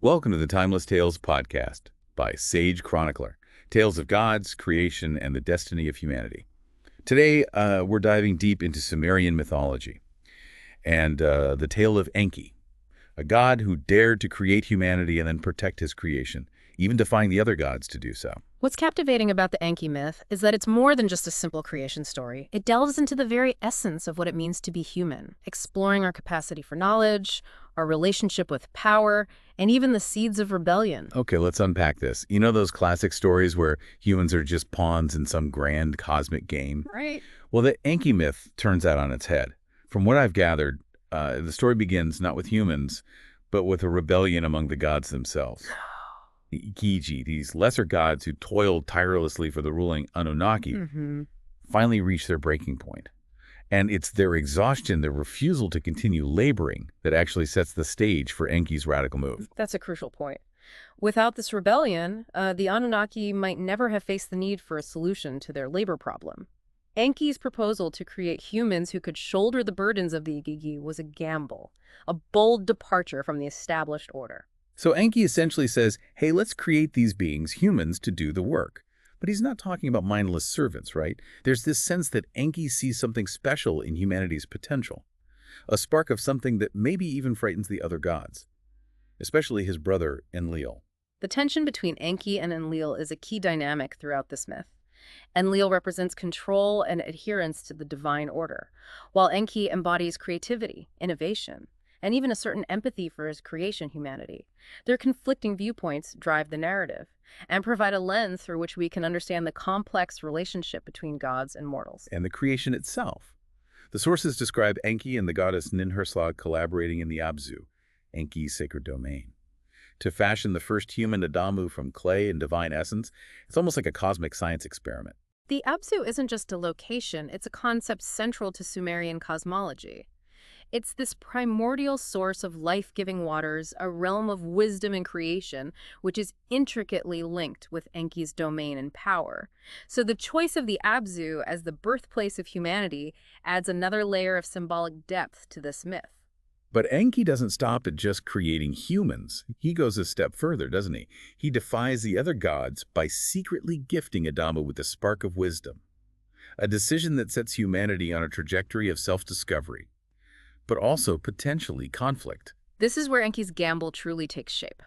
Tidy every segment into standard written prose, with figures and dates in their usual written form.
Welcome to the Timeless Tales podcast by Sage Chronicler, tales of gods, creation, and the destiny of humanity. Today, we're diving deep into Sumerian mythology and the tale of Enki, a god who dared to create humanity and then protect his creation, even defying the other gods to do so. What's captivating about the Enki myth is that it's more than just a simple creation story. It delves into the very essence of what it means to be human, exploring our capacity for knowledge, our relationship with power, and even the seeds of rebellion. Okay, let's unpack this. You know those classic stories where humans are just pawns in some grand cosmic game? Right. Well, the Enki myth turns that on its head. From what I've gathered, the story begins not with humans, but with a rebellion among the gods themselves. The Ikiji, these lesser gods who toiled tirelessly for the ruling Anunnaki, finally reach their breaking point. And it's their exhaustion, their refusal to continue laboring, that actually sets the stage for Enki's radical move. That's a crucial point. Without this rebellion, the Anunnaki might never have faced the need for a solution to their labor problem. Enki's proposal to create humans who could shoulder the burdens of the Igigi was a gamble, a bold departure from the established order. So Enki essentially says, hey, let's create these beings, humans, to do the work. But he's not talking about mindless servants, right? There's this sense that Enki sees something special in humanity's potential, a spark of something that maybe even frightens the other gods, especially his brother Enlil. The tension between Enki and Enlil is a key dynamic throughout this myth. Enlil represents control and adherence to the divine order, while Enki embodies creativity, innovation, and even a certain empathy for his creation humanity. Their conflicting viewpoints drive the narrative and provide a lens through which we can understand the complex relationship between gods and mortals. And the creation itself. The sources describe Enki and the goddess Ninhursag collaborating in the Abzu, Enki's sacred domain, to fashion the first human Adamu from clay and divine essence. It's almost like a cosmic science experiment. The Abzu isn't just a location, it's a concept central to Sumerian cosmology. It's this primordial source of life-giving waters, a realm of wisdom and creation, which is intricately linked with Enki's domain and power. So the choice of the Abzu as the birthplace of humanity adds another layer of symbolic depth to this myth. But Enki doesn't stop at just creating humans. He goes a step further, doesn't he? He defies the other gods by secretly gifting Adamu with a spark of wisdom, a decision that sets humanity on a trajectory of self-discovery, but also potentially conflict. This is where Enki's gamble truly takes shape.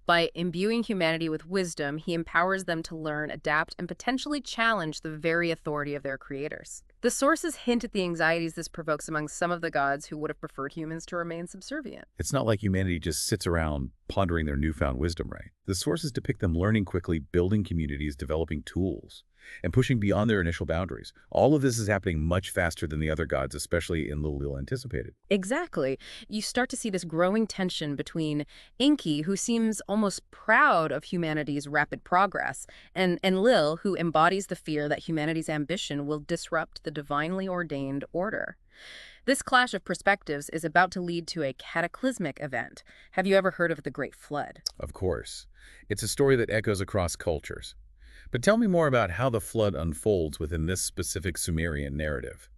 By imbuing humanity with wisdom, he empowers them to learn, adapt, and potentially challenge the very authority of their creators. The sources hint at the anxieties this provokes among some of the gods who would have preferred humans to remain subservient. It's not like humanity just sits around pondering their newfound wisdom, right? The sources depict them learning quickly, building communities, developing tools, and pushing beyond their initial boundaries. All of this is happening much faster than the other gods, especially Enlil anticipated. Exactly. You start to see this growing tension between Enki, who seems almost proud of humanity's rapid progress, and Enlil, who embodies the fear that humanity's ambition will disrupt the divinely ordained order. This clash of perspectives is about to lead to a cataclysmic event. Have you ever heard of the Great Flood? Of course. It's a story that echoes across cultures. But tell me more about how the flood unfolds within this specific Sumerian narrative.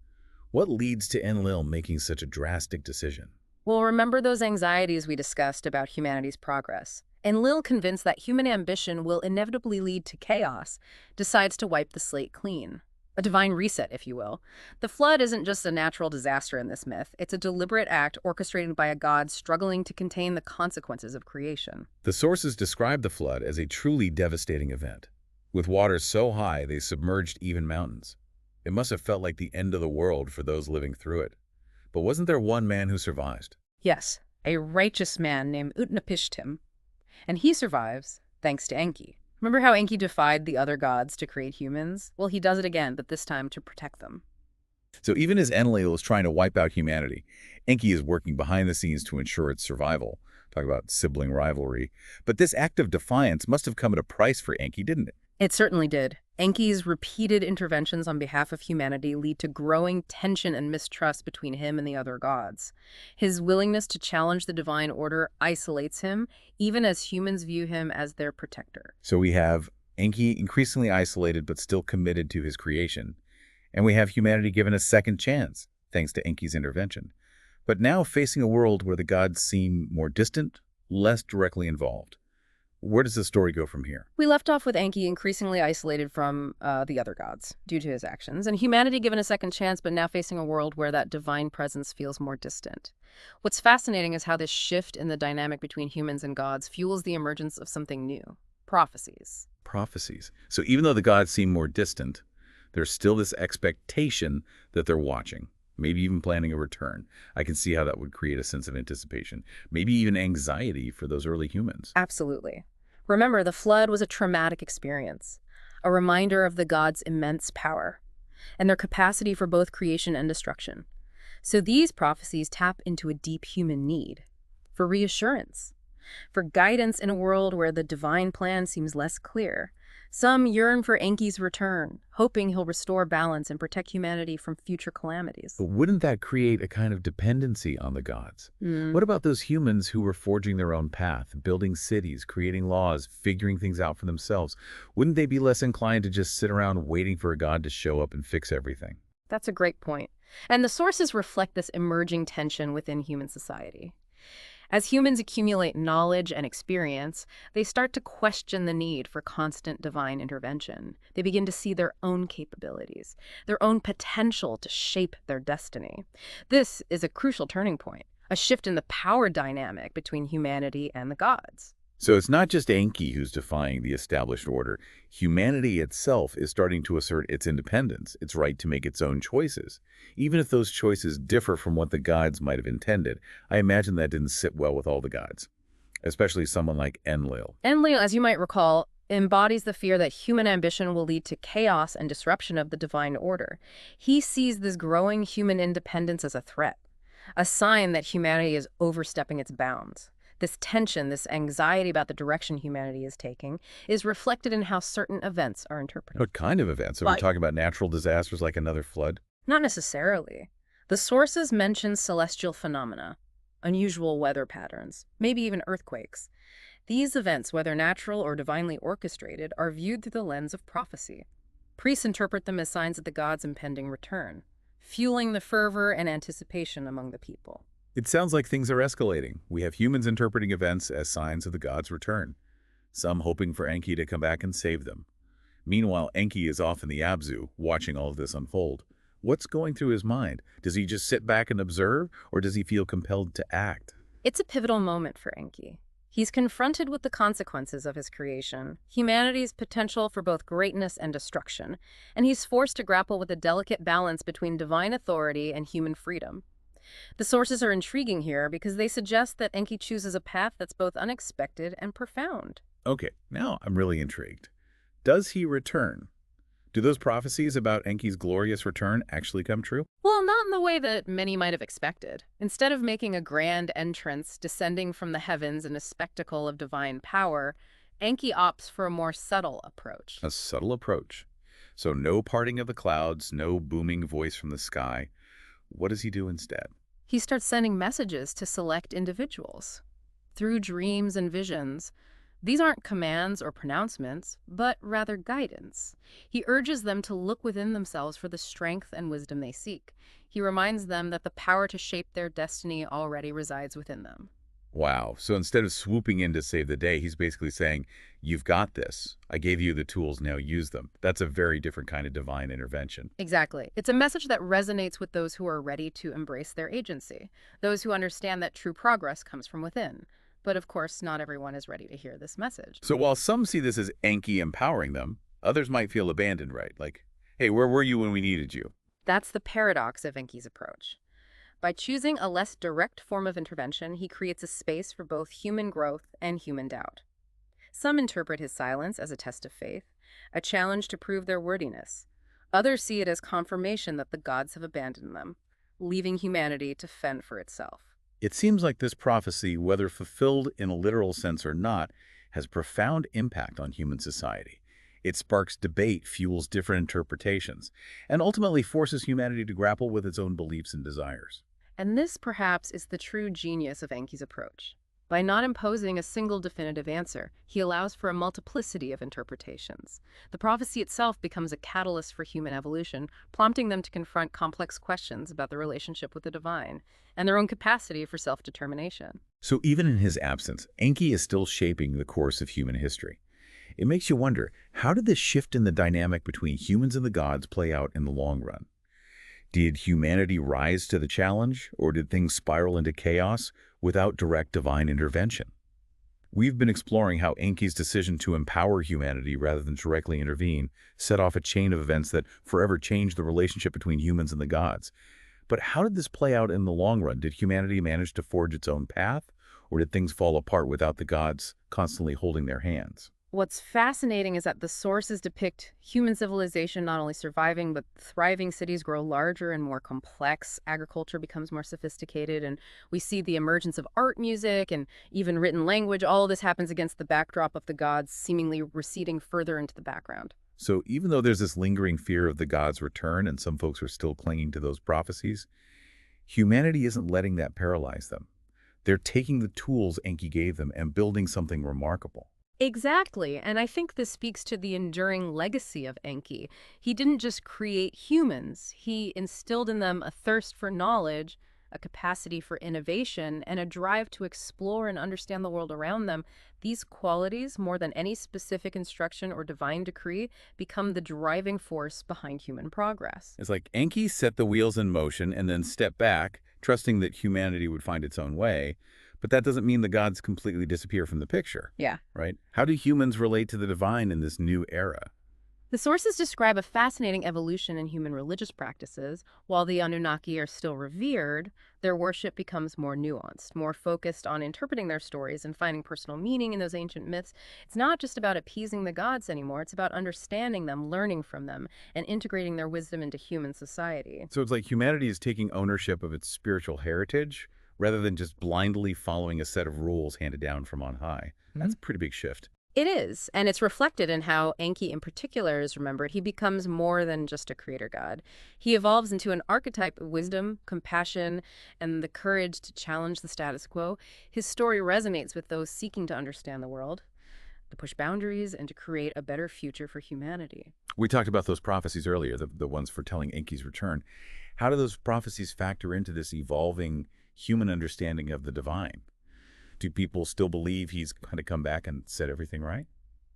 What leads to Enlil making such a drastic decision? Well, remember those anxieties we discussed about humanity's progress. Enlil, convinced that human ambition will inevitably lead to chaos, decides to wipe the slate clean. A divine reset, if you will. The flood isn't just a natural disaster in this myth. It's a deliberate act orchestrated by a god struggling to contain the consequences of creation. The sources describe the flood as a truly devastating event. With waters so high they submerged even mountains. It must have felt like the end of the world for those living through it. But wasn't there one man who survived? Yes, a righteous man named Utnapishtim. And he survives thanks to Enki. Remember how Enki defied the other gods to create humans? Well, he does it again, but this time to protect them. So even as Enlil is trying to wipe out humanity, Enki is working behind the scenes to ensure its survival. Talk about sibling rivalry. But this act of defiance must have come at a price for Enki, didn't it? It certainly did. Enki's repeated interventions on behalf of humanity lead to growing tension and mistrust between him and the other gods. His willingness to challenge the divine order isolates him, even as humans view him as their protector. So we have Enki increasingly isolated but still committed to his creation. And we have humanity given a second chance, thanks to Enki's intervention. But now facing a world where the gods seem more distant, less directly involved. Where does the story go from here? We left off with Enki increasingly isolated from the other gods due to his actions, and humanity given a second chance, but now facing a world where that divine presence feels more distant. What's fascinating is how this shift in the dynamic between humans and gods fuels the emergence of something new: prophecies. Prophecies. So even though the gods seem more distant, there's still this expectation that they're watching, maybe even planning a return. I can see how that would create a sense of anticipation, maybe even anxiety for those early humans. Absolutely. Remember, the flood was a traumatic experience, a reminder of the gods' immense power and their capacity for both creation and destruction. So these prophecies tap into a deep human need for reassurance, for guidance in a world where the divine plan seems less clear. Some yearn for Enki's return, hoping he'll restore balance and protect humanity from future calamities. But wouldn't that create a kind of dependency on the gods? Mm. What about those humans who were forging their own path, building cities, creating laws, figuring things out for themselves? Wouldn't they be less inclined to just sit around waiting for a god to show up and fix everything? That's a great point. And the sources reflect this emerging tension within human society. As humans accumulate knowledge and experience, they start to question the need for constant divine intervention. They begin to see their own capabilities, their own potential to shape their destiny. This is a crucial turning point, a shift in the power dynamic between humanity and the gods. So it's not just Enki who's defying the established order. Humanity itself is starting to assert its independence, its right to make its own choices. Even if those choices differ from what the gods might have intended, I imagine that didn't sit well with all the gods, especially someone like Enlil. Enlil, as you might recall, embodies the fear that human ambition will lead to chaos and disruption of the divine order. He sees this growing human independence as a threat, a sign that humanity is overstepping its bounds. This tension, this anxiety about the direction humanity is taking, is reflected in how certain events are interpreted. What kind of events? Are we talking about natural disasters like another flood? Not necessarily. The sources mention celestial phenomena, unusual weather patterns, maybe even earthquakes. These events, whether natural or divinely orchestrated, are viewed through the lens of prophecy. Priests interpret them as signs of the gods' impending return, fueling the fervor and anticipation among the people. It sounds like things are escalating. We have humans interpreting events as signs of the gods' return, some hoping for Enki to come back and save them. Meanwhile, Enki is off in the Abzu, watching all of this unfold. What's going through his mind? Does he just sit back and observe, or does he feel compelled to act? It's a pivotal moment for Enki. He's confronted with the consequences of his creation, humanity's potential for both greatness and destruction, and he's forced to grapple with a delicate balance between divine authority and human freedom. The sources are intriguing here because they suggest that Enki chooses a path that's both unexpected and profound. Okay, now I'm really intrigued. Does he return? Do those prophecies about Enki's glorious return actually come true? Well, not in the way that many might have expected. Instead of making a grand entrance, descending from the heavens in a spectacle of divine power, Enki opts for a more subtle approach. A subtle approach. So no parting of the clouds, no booming voice from the sky. What does he do instead? He starts sending messages to select individuals through dreams and visions. These aren't commands or pronouncements, but rather guidance. He urges them to look within themselves for the strength and wisdom they seek. He reminds them that the power to shape their destiny already resides within them. Wow. So instead of swooping in to save the day, he's basically saying, you've got this. I gave you the tools, now use them. That's a very different kind of divine intervention. Exactly. It's a message that resonates with those who are ready to embrace their agency, those who understand that true progress comes from within. But of course, not everyone is ready to hear this message. So while some see this as Enki empowering them, others might feel abandoned, right? Like, hey, where were you when we needed you? That's the paradox of Enki's approach. By choosing a less direct form of intervention, he creates a space for both human growth and human doubt. Some interpret his silence as a test of faith, a challenge to prove their worthiness. Others see it as confirmation that the gods have abandoned them, leaving humanity to fend for itself. It seems like this prophecy, whether fulfilled in a literal sense or not, has profound impact on human society. It sparks debate, fuels different interpretations, and ultimately forces humanity to grapple with its own beliefs and desires. And this, perhaps, is the true genius of Enki's approach. By not imposing a single definitive answer, he allows for a multiplicity of interpretations. The prophecy itself becomes a catalyst for human evolution, prompting them to confront complex questions about their relationship with the divine and their own capacity for self-determination. So even in his absence, Enki is still shaping the course of human history. It makes you wonder, how did this shift in the dynamic between humans and the gods play out in the long run? Did humanity rise to the challenge, or did things spiral into chaos without direct divine intervention? We've been exploring how Enki's decision to empower humanity rather than directly intervene set off a chain of events that forever changed the relationship between humans and the gods. But how did this play out in the long run? Did humanity manage to forge its own path, or did things fall apart without the gods constantly holding their hands? What's fascinating is that the sources depict human civilization not only surviving, but thriving. Cities grow larger and more complex. Agriculture becomes more sophisticated, and we see the emergence of art, music, and even written language. All of this happens against the backdrop of the gods seemingly receding further into the background. So even though there's this lingering fear of the gods' return and some folks are still clinging to those prophecies, humanity isn't letting that paralyze them. They're taking the tools Enki gave them and building something remarkable. Exactly, and I think this speaks to the enduring legacy of Enki. He didn't just create humans, he instilled in them a thirst for knowledge, a capacity for innovation, and a drive to explore and understand the world around them. These qualities, more than any specific instruction or divine decree, become the driving force behind human progress. It's like Enki set the wheels in motion and then stepped back, trusting that humanity would find its own way. But that doesn't mean the gods completely disappear from the picture, Yeah. right? How do humans relate to the divine in this new era? The sources describe a fascinating evolution in human religious practices. While the Anunnaki are still revered, their worship becomes more nuanced, more focused on interpreting their stories and finding personal meaning in those ancient myths. It's not just about appeasing the gods anymore, it's about understanding them, learning from them, and integrating their wisdom into human society. So it's like humanity is taking ownership of its spiritual heritage rather than just blindly following a set of rules handed down from on high. That's a pretty big shift. It is, and it's reflected in how Enki in particular is remembered. He becomes more than just a creator god. He evolves into an archetype of wisdom, compassion, and the courage to challenge the status quo. His story resonates with those seeking to understand the world, to push boundaries, and to create a better future for humanity. We talked about those prophecies earlier, the ones foretelling Enki's return. How do those prophecies factor into this evolving human understanding of the divine? Do people still believe he's going to come back and set everything right?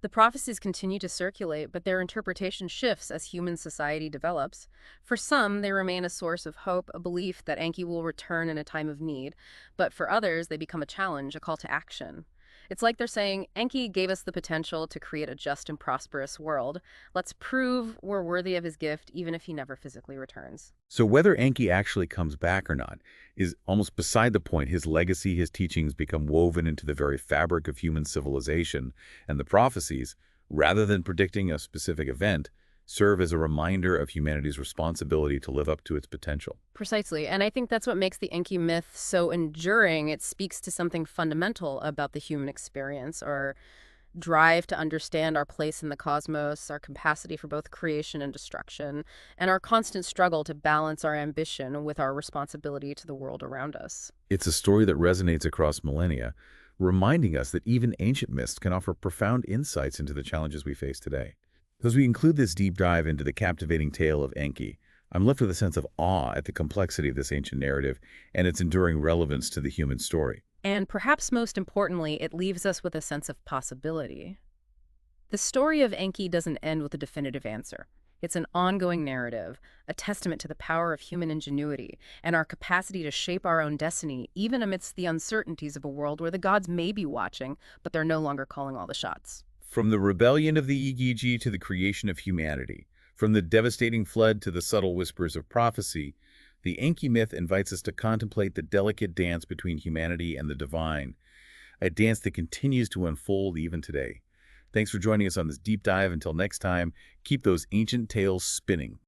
The prophecies continue to circulate, but their interpretation shifts as human society develops. For some, they remain a source of hope, a belief that Enki will return in a time of need. But for others, they become a challenge, a call to action. It's like they're saying, Enki gave us the potential to create a just and prosperous world. Let's prove we're worthy of his gift, even if he never physically returns. So whether Enki actually comes back or not is almost beside the point. His legacy, his teachings become woven into the very fabric of human civilization, and the prophecies, rather than predicting a specific event, serve as a reminder of humanity's responsibility to live up to its potential. Precisely, and I think that's what makes the Enki myth so enduring. It speaks to something fundamental about the human experience, our drive to understand our place in the cosmos, our capacity for both creation and destruction, and our constant struggle to balance our ambition with our responsibility to the world around us. It's a story that resonates across millennia, reminding us that even ancient myths can offer profound insights into the challenges we face today. As we include this deep dive into the captivating tale of Enki, I'm left with a sense of awe at the complexity of this ancient narrative and its enduring relevance to the human story. And perhaps most importantly, it leaves us with a sense of possibility. The story of Enki doesn't end with a definitive answer. It's an ongoing narrative, a testament to the power of human ingenuity and our capacity to shape our own destiny, even amidst the uncertainties of a world where the gods may be watching, but they're no longer calling all the shots. From the rebellion of the Igigi to the creation of humanity, from the devastating flood to the subtle whispers of prophecy, the Enki myth invites us to contemplate the delicate dance between humanity and the divine, a dance that continues to unfold even today. Thanks for joining us on this deep dive. Until next time, keep those ancient tales spinning.